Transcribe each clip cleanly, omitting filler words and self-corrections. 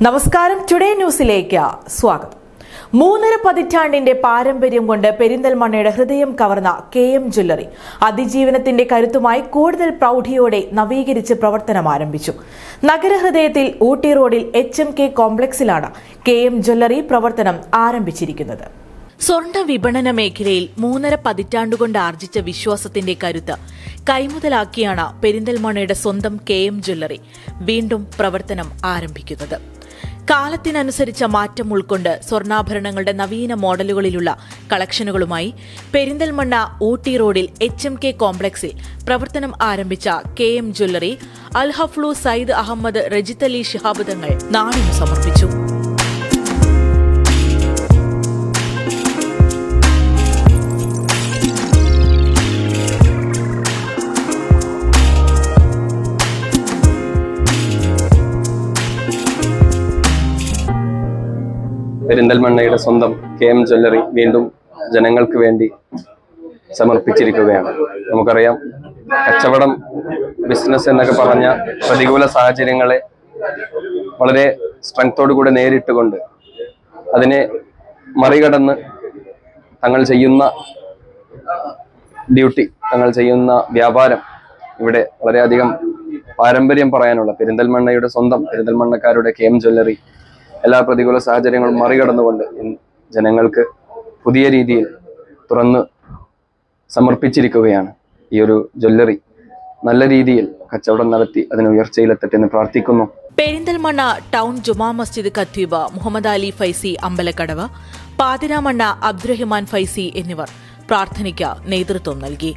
നമസ്കാരം, ടുഡേ ന്യൂസിലേക്ക് സ്വാഗതം. 3.5 പതിറ്റാണ്ടിന്റെ പാരമ്പര്യം കൊണ്ട് പെരിന്തൽമണ്ണയുടെ ഹൃദയം കവർന്ന KM ജ്വല്ലറി അതിജീവനത്തിന്റെ കരുത്തുമായി കൂടുതൽ പ്രൗഢിയോടെ നവീകരിച്ച് പ്രവർത്തനം ആരംഭിച്ചു. നഗരഹൃദയത്തിൽ ഊട്ടി റോഡിൽ HMK കോംപ്ലക്സിലാണ് KM ജ്വല്ലറി പ്രവർത്തനം ആരംഭിച്ചിരിക്കുന്നത്. സ്വർണ്ണ വിപണന മേഖലയിൽ 3.5 പതിറ്റാണ്ടുകൊണ്ട് ആർജിച്ച വിശ്വാസത്തിന്റെ കരുത്ത് കൈമുതലാക്കിയാണ് പെരിന്തൽമണ്ണയുടെ സ്വന്തം KM ജ്വല്ലറി വീണ്ടും പ്രവർത്തനം ആരംഭിക്കുന്നത്. കാലത്തിനനുസരിച്ച മാറ്റം ഉൾക്കൊണ്ട് സ്വർണ്ണാഭരണങ്ങളുടെ നവീന മോഡലുകളിലുള്ള കളക്ഷനുകളുമായി പെരിന്തൽമണ്ണ ഊട്ടി റോഡിൽ HMK കോംപ്ലക്സിൽ പ്രവർത്തനം ആരംഭിച്ച KM ജ്വല്ലറി അൽഹഫ്ലു സയ്യിദ് അഹമ്മദ് റജിത് അലി ശിഹാബ് തങ്ങൾ നാടിനു സമർപ്പിച്ചു. പെരിന്തൽമണ്ണയുടെ സ്വന്തം KM ജ്വല്ലറി വീണ്ടും ജനങ്ങൾക്ക് വേണ്ടി സമർപ്പിച്ചിരിക്കുകയാണ്. നമുക്കറിയാം, കച്ചവടം, ബിസിനസ് എന്നൊക്കെ പറഞ്ഞ പ്രതികൂല സാഹചര്യങ്ങളെ വളരെ സ്ട്രെങ്തോടുകൂടെ നേരിട്ടുകൊണ്ട് അതിനെ മറികടന്ന് തങ്ങൾ ചെയ്യുന്ന ഡ്യൂട്ടി, തങ്ങൾ ചെയ്യുന്ന വ്യാപാരം, ഇവിടെ വളരെയധികം പാരമ്പര്യം പറയാനുള്ള പെരിന്തൽമണ്ണയുടെ സ്വന്തം പെരിന്തൽമണ്ണക്കാരുടെ KM ജ്വല്ലറി എല്ലാ പ്രതികൂല സാഹചര്യങ്ങളും മറികടന്നുകൊണ്ട് ജനങ്ങൾക്ക് പുതിയ രീതിയിൽ തുറന്ന് സമർപ്പിച്ചിരിക്കുകയാണ്. ഈ ഒരു ജ്വല്ലറി നല്ല രീതിയിൽ കച്ചവടം നടത്തി അതിന് ഉയർച്ചയിലെത്തട്ടെ എന്ന് പ്രാർത്ഥിക്കുന്നു. പെരിന്തൽമണ്ണ ടൗൺ ജുമാ മസ്ജിദ് ഖത്തീബ് മുഹമ്മദ് അലി ഫൈസി അമ്പലക്കടവ്, പാതിരാമണ്ണ അബ്ദുറഹിമാൻ ഫൈസി എന്നിവർ പ്രാർത്ഥനയ്ക്ക് നേതൃത്വം നൽകി.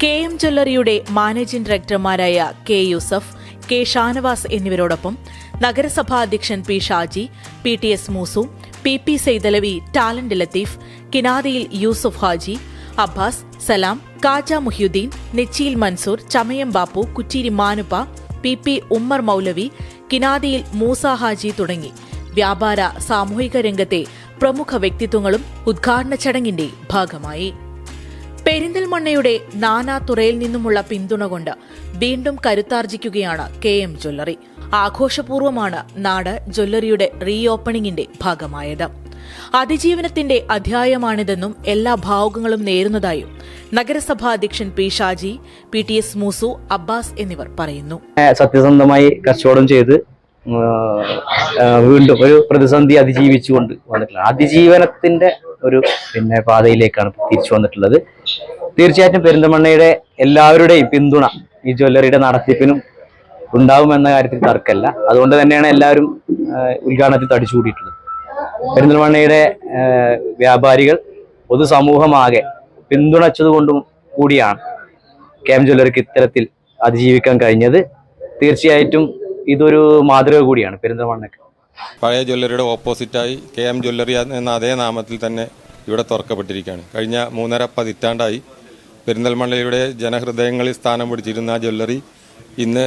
KM ജ്വല്ലറിയുടെ മാനേജിംഗ് ഡയറക്ടർമാരായ K യൂസഫ്, K ഷാനവാസ് എന്നിവരോടൊപ്പം നഗരസഭാ അധ്യക്ഷൻ P Shaji, PTS Moosu, PP Saidalavi, talent Latheef, കിനാദിയിൽ യൂസുഫ് ഹാജി, അബ്ബാസ്, സലാം, കാജ മുഹ്യുദ്ദീൻ, നെച്ചിയിൽ മൻസൂർ, ചമയം ബാപ്പു, കുറ്റീരി മാനുപ്പ, PP ഉമ്മർ മൗലവി, കിനാദിയിൽ മൂസ ഹാജി തുടങ്ങി വ്യാപാര സാമൂഹിക രംഗത്തെ പ്രമുഖ വ്യക്തിത്വങ്ങളും ഉദ്ഘാടന ചടങ്ങിന്റെ ഭാഗമായി. പെരിന്തൽമണ്ണയുടെ നാനാതുറയിൽ നിന്നുമുള്ള പിന്തുണ കൊണ്ട് വീണ്ടും കരുത്താർജിക്കുകയാണ് KM ജ്വല്ലറി. ആഘോഷപൂർവ്വമാണ് നാട് ജ്വല്ലറിയുടെ റീ ഓപ്പണിംഗിന്റെ ഭാഗമായത്. അതിജീവനത്തിന്റെ അധ്യായമാണിതെന്നും എല്ലാ ഭാവുകങ്ങളും നേരുന്നതായും നഗരസഭാ അധ്യക്ഷൻ P Shaji, PTS Moosu, Abbas എന്നിവർ പറയുന്നു. സത്യസന്ധമായി കച്ചവടം ചെയ്ത് വീണ്ടും ഒരു പ്രതിസന്ധി അതിജീവിച്ചുകൊണ്ട് വന്നിട്ടുള്ള അതിജീവനത്തിന്റെ ഒരു പാതയിലേക്കാണ് തിരിച്ചു വന്നിട്ടുള്ളത്. തീർച്ചയായിട്ടും പെരിന്തൽമണ്ണയുടെ എല്ലാവരുടെയും പിന്തുണ ഈ ജ്വല്ലറിയുടെ നടത്തിപ്പിനും ഉണ്ടാവുമെന്ന കാര്യത്തിൽ തർക്കമല്ല. അതുകൊണ്ട് തന്നെയാണ് എല്ലാവരും ഉദ്ഘാടനത്തിൽ തടിച്ചുകൂടിയിട്ടുള്ളത്. പെരിന്തൽമണ്ണയുടെ വ്യാപാരികൾ, പൊതുസമൂഹമാകെ പിന്തുണച്ചതുകൊണ്ടും കൂടിയാണ് KM ജ്വല്ലറിക്ക് ഇത്തരത്തിൽ അതിജീവിക്കാൻ കഴിഞ്ഞത്. തീർച്ചയായിട്ടും ഇതൊരു മാതൃക കൂടിയാണ് പെരിന്തൽമണ്ണയ്ക്ക്. പഴയ ജ്വല്ലറിയുടെ ഓപ്പോസിറ്റായി KM ജ്വല്ലറി എന്ന അതേ നാമത്തിൽ തന്നെ ഇവിടെ തുറക്കപ്പെട്ടിരിക്കുകയാണ്. കഴിഞ്ഞ 3.5 പതിറ്റാണ്ടായി പെരിന്തൽമണ്ണയുടെ ജനഹൃദയങ്ങളിൽ സ്ഥാനം പിടിച്ചിരുന്ന ആ ജ്വല്ലറി ഇന്ന്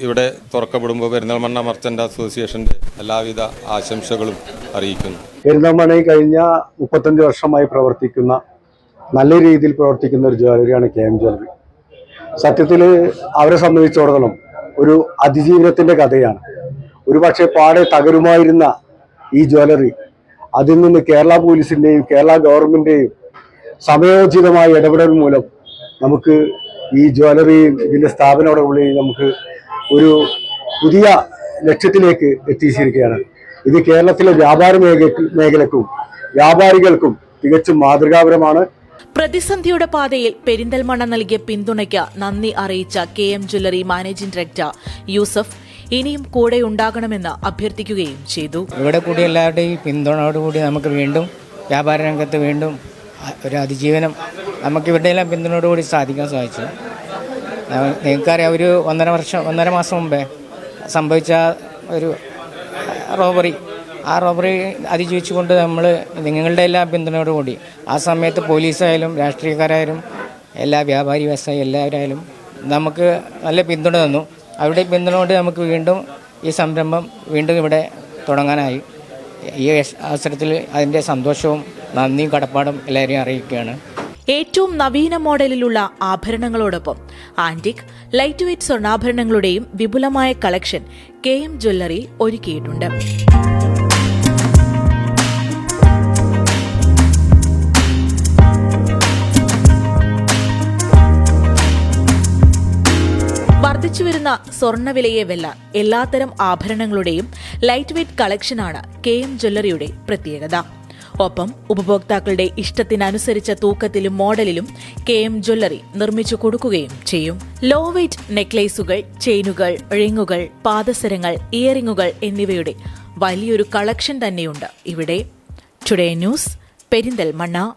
ഇവിടെ തുറക്കപ്പെടുമ്പോൾ പെരിന്തൽമണ്ണ മർച്ചന്റ് അസോസിയേഷന്റെ എല്ലാവിധ ആശംസകളും അറിയിക്കുന്നു. പെരിന്തൽമണ്ണയിൽ കഴിഞ്ഞ 35 വർഷമായി പ്രവർത്തിക്കുന്ന, നല്ല രീതിയിൽ പ്രവർത്തിക്കുന്ന ഒരു ജ്വല്ലറിയാണ് KM ജ്വല്ലറി. സത്യത്തിൽ അവരെ സംബന്ധിച്ചിടത്തോളം ഒരു അതിജീവനത്തിന്റെ കഥയാണ്. ഒരു പക്ഷേ പാടെ തകരുമായിരുന്ന ഈ ജ്വല്ലറി അതിൽ നിന്ന് കേരള പോലീസിന്റെയും കേരള ഗവൺമെന്റിന്റെയും സമയോചിതമായ ഇടപെടൽ മൂലം നമുക്ക് ഈ ജ്വല്ലറിയും ഇതിന്റെ സ്ഥാപനങ്ങളുടെയും നമുക്ക് ഒരു പുതിയ ലക്ഷ്യത്തിലേക്ക് എത്തിച്ചിരിക്കുകയാണ്. ഇത് കേരളത്തിലെ വ്യാപാര മേഖലക്കും വ്യാപാരികൾക്കും തികച്ചും മാതൃകാപരമാണ്. പ്രതിസന്ധിയുടെ പാതയിൽ പെരിന്തൽമണ്ണ നൽകിയ പിന്തുണയ്ക്ക് നന്ദി അറിയിച്ച KM jewellery managing director Yusuf ഇനിയും കൂടെ ഉണ്ടാകണമെന്ന് അഭ്യർത്ഥിക്കുകയും ചെയ്തു. ഇവിടെ കൂടി എല്ലാവരുടെയും പിന്തുണയോടുകൂടി നമുക്ക് വീണ്ടും വ്യാപാര രംഗത്ത് വീണ്ടും ഒരു അതിജീവനം നമുക്ക് ഇവരുടെ എല്ലാം പിന്തുണയോടുകൂടി സാധിക്കാൻ സാധിച്ചു. നിങ്ങൾക്കറിയാം, ഒരു 1.5 മാസം മുമ്പേ സംഭവിച്ച ഒരു റോബറി, ആ റോബറി അതിജീവിച്ചുകൊണ്ട് നമ്മൾ നിങ്ങളുടെ എല്ലാ പിന്തുണയോടുകൂടി ആ സമയത്ത് പോലീസായാലും രാഷ്ട്രീയക്കാരായാലും എല്ലാ വ്യാപാരി വ്യവസായി എല്ലാവരായാലും നമുക്ക് നല്ല പിന്തുണ തന്നു. അവരുടെ പിന്തുണ കൊണ്ട് നമുക്ക് വീണ്ടും ഈ സംരംഭം വീണ്ടും ഇവിടെ തുടങ്ങാനായി. ഈ അവസരത്തിൽ അതിൻ്റെ സന്തോഷവും നന്ദിയും കടപ്പാടും എല്ലാവരെയും അറിയിക്കുകയാണ്. ഏറ്റവും നവീന മോഡലിലുള്ള ആഭരണങ്ങളോടൊപ്പം ആന്റിക്, ലൈറ്റ് വെയ്റ്റ് സ്വർണ്ണാഭരണങ്ങളുടെയും വിപുലമായ കളക്ഷൻ KM ജ്വല്ലറിയിൽ ഒരുക്കിയിട്ടുണ്ട്. വർദ്ധിച്ചുവരുന്ന സ്വർണ്ണവിലയെ വെല്ലാൻ എല്ലാത്തരം ആഭരണങ്ങളുടെയും ലൈറ്റ് വെയ്റ്റ് കളക്ഷനാണ് KM ജ്വല്ലറിയുടെ പ്രത്യേകത. ഒപ്പം ഉപഭോക്താക്കളുടെ ഇഷ്ടത്തിനനുസരിച്ച തൂക്കത്തിലും മോഡലിലും KM ജ്വല്ലറി നിർമ്മിച്ചു കൊടുക്കുകയും ചെയ്യും. ലോ വെയ്റ്റ് നെക്ലേസുകൾ, ചെയിനുകൾ, റിങ്ങുകൾ, പാദസരങ്ങൾ, ഇയറിങ്ങുകൾ എന്നിവയുടെ വലിയൊരു കളക്ഷൻ തന്നെയുണ്ട് ഇവിടെ. Today news, Perinthalmanna.